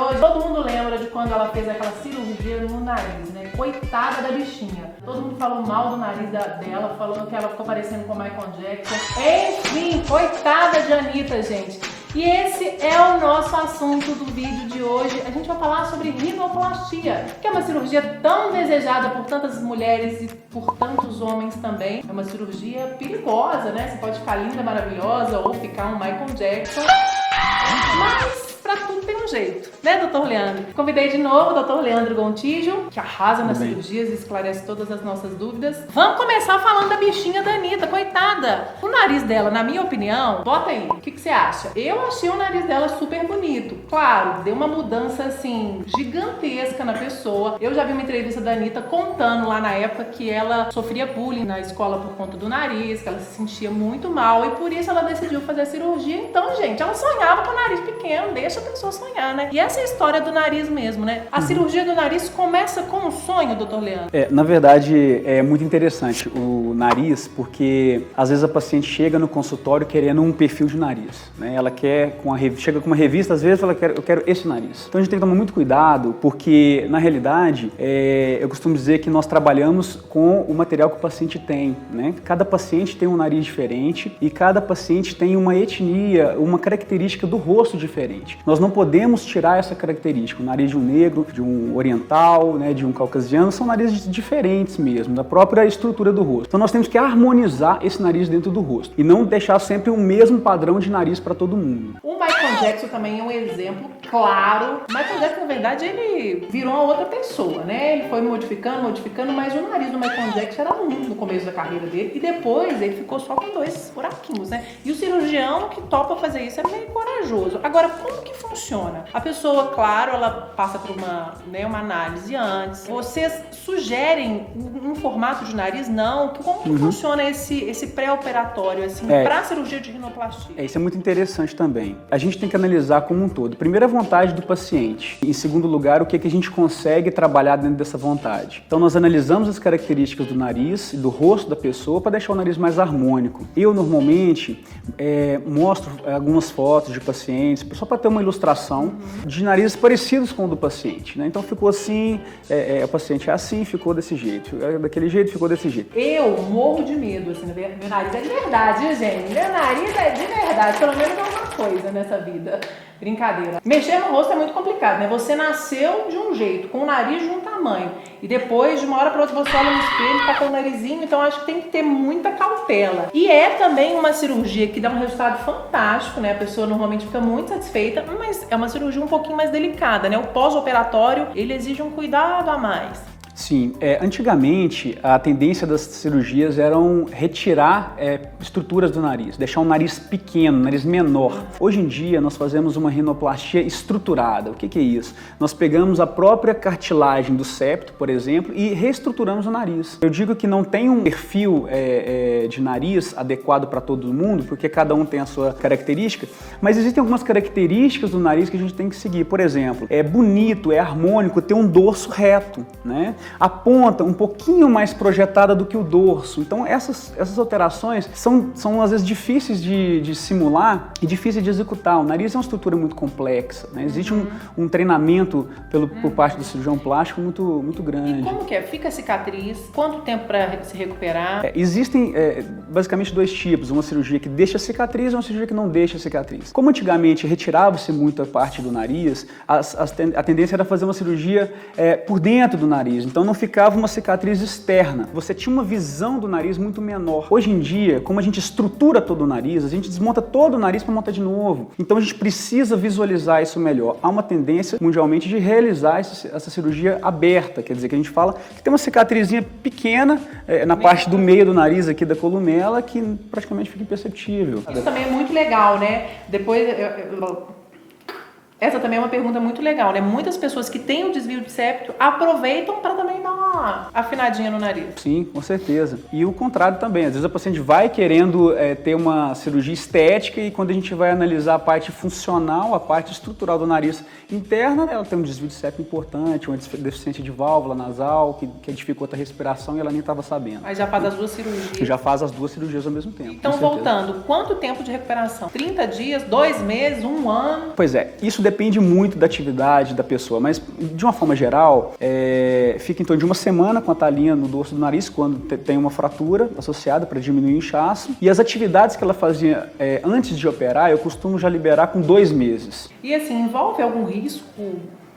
hoje, todo mundo lembra de quando ela fez aquela cirurgia no nariz, né? Coitada da bichinha. Todo mundo falou mal do nariz dela, falando que ela ficou parecendo com Michael Jackson. Enfim, coitada de Anitta, gente. E esse é o nosso assunto do vídeo de hoje. A gente vai falar sobre rinoplastia, que é uma cirurgia tão desejada por tantas mulheres e por tantos homens também. É uma cirurgia perigosa, né? Você pode ficar linda, maravilhosa ou ficar um Michael Jackson. Mas pra tudo tem um jeito, né, doutor Leandro? Convidei de novo o doutor Leandro Gontijo, que arrasa nas cirurgias e esclarece todas as nossas dúvidas. Vamos começar falando da bichinha da Anitta, coitada. O nariz dela, na minha opinião, bota aí, o que você acha? Eu achei o nariz dela super bonito. Claro, deu uma mudança, assim, gigantesca na pessoa. Eu já vi uma entrevista da Anitta contando lá na época que ela sofria bullying na escola por conta do nariz, que ela se sentia muito mal e por isso ela decidiu fazer a cirurgia. Então, gente, ela sonhava com o nariz pequeno, deixa a pessoa sonhar, né? E essa é a história do nariz mesmo, né? A cirurgia do nariz começa com um sonho, doutor Leandro? Na verdade, é muito interessante o nariz, porque às vezes a paciente chega no consultório querendo um perfil de nariz, né? Ela quer, chega com uma revista, às vezes ela quer, eu quero esse nariz. Então a gente tem que tomar muito cuidado, porque na realidade, eu costumo dizer que nós trabalhamos com o material que o paciente tem, né? Cada paciente tem um nariz diferente e cada paciente tem uma etnia, uma característica do rosto diferente. Nós não podemos tirar essa característica. O nariz de um negro, de um oriental, né, de um caucasiano, são narizes diferentes mesmo, da própria estrutura do rosto. Então nós temos que harmonizar esse nariz dentro do rosto e não deixar sempre o mesmo padrão de nariz para todo mundo. O Michael Jackson também é um exemplo claro. O Michael Jackson, na verdade, ele virou uma outra pessoa, né? Ele foi modificando, mas o nariz do Michael Jackson era um no começo da carreira dele e depois ele ficou só com 2 buraquinhos, né? E o cirurgião que topa fazer isso é meio corajoso. Agora, como que funciona? A pessoa, claro, ela passa por uma análise antes. Vocês sugerem um formato de nariz? Não. Como que funciona esse pré-operatório, assim, para a cirurgia de rinoplastia? Isso é muito interessante também. A gente tem que analisar como um todo. Primeiro, a vontade do paciente. Em segundo lugar, o que a gente consegue trabalhar dentro dessa vontade. Então, nós analisamos as características do nariz e do rosto da pessoa para deixar o nariz mais harmônico. Eu, normalmente, mostro algumas fotos de pacientes, só para ter uma ilustração de narizes parecidos com o do paciente, né? Então ficou assim, o paciente é assim, ficou desse jeito, daquele jeito, ficou desse jeito. Eu morro de medo, assim, meu nariz é de verdade, viu, gente? Meu nariz é de verdade, pelo menos é uma coisa nessa vida. Brincadeira. Mexer no rosto é muito complicado, né? Você nasceu de um jeito, com o nariz de um tamanho, e depois, de uma hora para outra, você olha no espelho e tá com o narizinho, então acho que tem que ter muita cautela. E é também uma cirurgia que dá um resultado fantástico, né? A pessoa normalmente fica muito satisfeita, mas é uma cirurgia um pouquinho mais delicada, né? O pós-operatório, ele exige um cuidado a mais. Sim, antigamente a tendência das cirurgias eram retirar estruturas do nariz, deixar um nariz pequeno, um nariz menor. Hoje em dia nós fazemos uma rinoplastia estruturada. O que é isso? Nós pegamos a própria cartilagem do septo, por exemplo, e reestruturamos o nariz. Eu digo que não tem um perfil de nariz adequado para todo mundo, porque cada um tem a sua característica, mas existem algumas características do nariz que a gente tem que seguir. Por exemplo, é bonito, é harmônico, ter um dorso reto, né? A ponta um pouquinho mais projetada do que o dorso. Então essas alterações são às vezes difíceis de simular e difíceis de executar. O nariz é uma estrutura muito complexa, né? Existe um treinamento por parte do cirurgião plástico muito grande. E como que é? Fica a cicatriz? Quanto tempo para se recuperar? Existem basicamente 2 tipos. Uma cirurgia que deixa cicatriz e uma cirurgia que não deixa cicatriz. Como antigamente retirava-se muito a parte do nariz, a tendência era fazer uma cirurgia por dentro do nariz. Então não ficava uma cicatriz externa. Você tinha uma visão do nariz muito menor. Hoje em dia, como a gente estrutura todo o nariz, a gente desmonta todo o nariz para montar de novo. Então a gente precisa visualizar isso melhor. Há uma tendência mundialmente de realizar essa cirurgia aberta, quer dizer que a gente fala que tem uma cicatrizinha pequena na parte do meio do nariz aqui da columela que praticamente fica imperceptível. Isso também é muito legal, né? Depois essa também é uma pergunta muito legal, né? Muitas pessoas que têm o desvio de septo aproveitam para também dar uma afinadinha no nariz. Sim, com certeza. E o contrário também. Às vezes a paciente vai querendo ter uma cirurgia estética e quando a gente vai analisar a parte funcional, a parte estrutural do nariz interna, ela tem um desvio de septo importante, uma deficiência de válvula nasal que dificulta a respiração e ela nem estava sabendo. Mas já faz as 2 cirurgias. Já faz as 2 cirurgias ao mesmo tempo. Então, voltando, quanto tempo de recuperação? 30 dias, 2 meses, 1 ano? Pois é, isso depende muito da atividade da pessoa, mas de uma forma geral, fica em torno de uma semana com a talinha no dorso do nariz, quando tem uma fratura associada para diminuir o inchaço. E as atividades que ela fazia antes de operar, eu costumo já liberar com 2 meses. E assim, envolve algum risco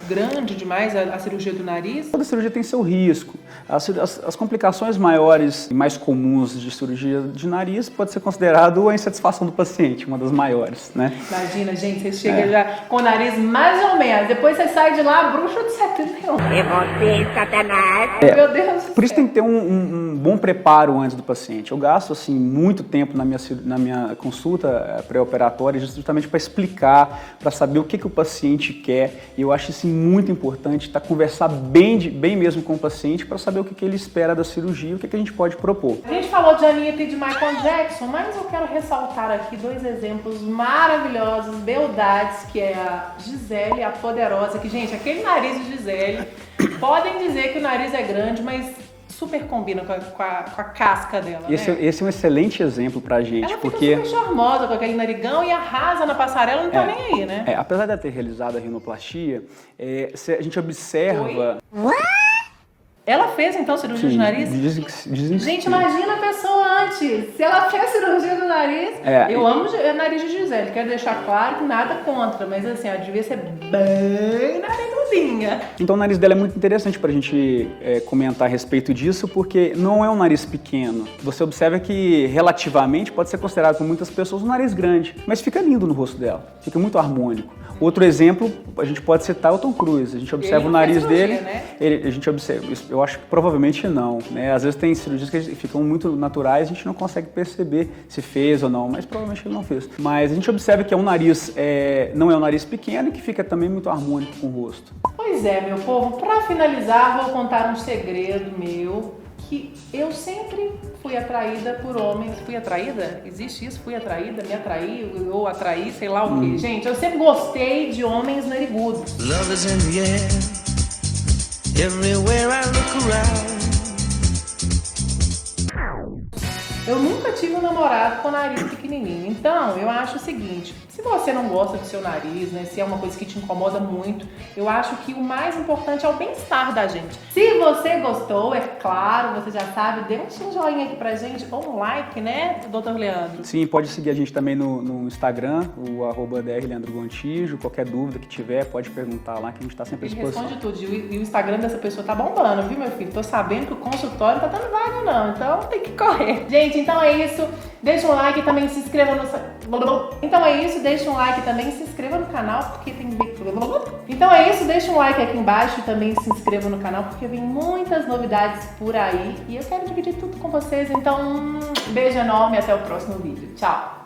grande demais a cirurgia do nariz? Toda cirurgia tem seu risco. As complicações maiores e mais comuns de cirurgia de nariz pode ser considerado a insatisfação do paciente, uma das maiores, né? Imagina, gente, você chega já com o nariz mais ou menos, depois você sai de lá, bruxa de 71. É você, Satanás. Meu Deus. Por isso tem que ter um bom preparo antes do paciente. Eu gasto, assim, muito tempo na minha consulta pré-operatória justamente para explicar, para saber o que o paciente quer. E eu acho isso muito importante, conversar bem mesmo com o paciente para saber o que ele espera da cirurgia e o que a gente pode propor. A gente falou de Anitta e de Michael Jackson, mas eu quero ressaltar aqui 2 exemplos maravilhosos, beldades, que é a Gisele, a poderosa, que, gente, aquele nariz de Gisele, podem dizer que o nariz é grande, mas super combina com a casca dela, esse é um excelente exemplo pra gente, ela porque fica super charmosa com aquele narigão e arrasa na passarela, não tá nem aí, né? Apesar de ela ter realizado a rinoplastia, a gente observa... Oi? Ela fez, então, cirurgia de nariz? Dizem gente, imagina a pessoa antes. Se ela fez cirurgia do nariz... eu amo o nariz de Gisele. Quero deixar claro que nada contra. Mas, assim, ela devia ser bem nariguzinha. Então, o nariz dela é muito interessante pra gente comentar a respeito disso, porque não é um nariz pequeno. Você observa que, relativamente, pode ser considerado por muitas pessoas um nariz grande. Mas fica lindo no rosto dela. Fica muito harmônico. Outro exemplo, a gente pode citar o Tom Cruise. A gente observa o nariz dele, né? A gente observa, eu acho que provavelmente não, né? Às vezes tem cirurgias que ficam muito naturais, a gente não consegue perceber se fez ou não, mas provavelmente ele não fez. Mas a gente observa que é um nariz, não é um nariz pequeno e que fica também muito harmônico com o rosto. Pois é, meu povo, para finalizar, vou contar um segredo meu, que eu sempre fui atraída por homens. Fui atraída? Existe isso? Fui atraída? Me atraí? Eu atraí? Sei lá o quê. Gente, eu sempre gostei de homens narigudos. Love is in the air. Everywhere I look around. Eu nunca tive um namorado com nariz pequenininho. Então, eu acho o seguinte, se você não gosta do seu nariz, né, se é uma coisa que te incomoda muito, eu acho que o mais importante é o bem-estar da gente. Se você gostou, é claro, você já sabe, dê um joinha aqui pra gente, ou um like, né, Dr. Leandro? Sim, pode seguir a gente também no Instagram, o @drleandrogontijo. Qualquer dúvida que tiver, pode perguntar lá, que a gente tá sempre à disposição. Ele responde tudo. E o Instagram dessa pessoa tá bombando, viu, meu filho? Tô sabendo que o consultório tá dando vaga não, então tem que correr. Gente, então é isso. Deixa um like e também se inscreva no... Então é isso, deixa um like e também se inscreva no canal, porque tem... Então é isso, deixa um like aqui embaixo e também se inscreva no canal, porque vem muitas novidades por aí e eu quero dividir tudo com vocês. Então, beijo enorme e até o próximo vídeo. Tchau!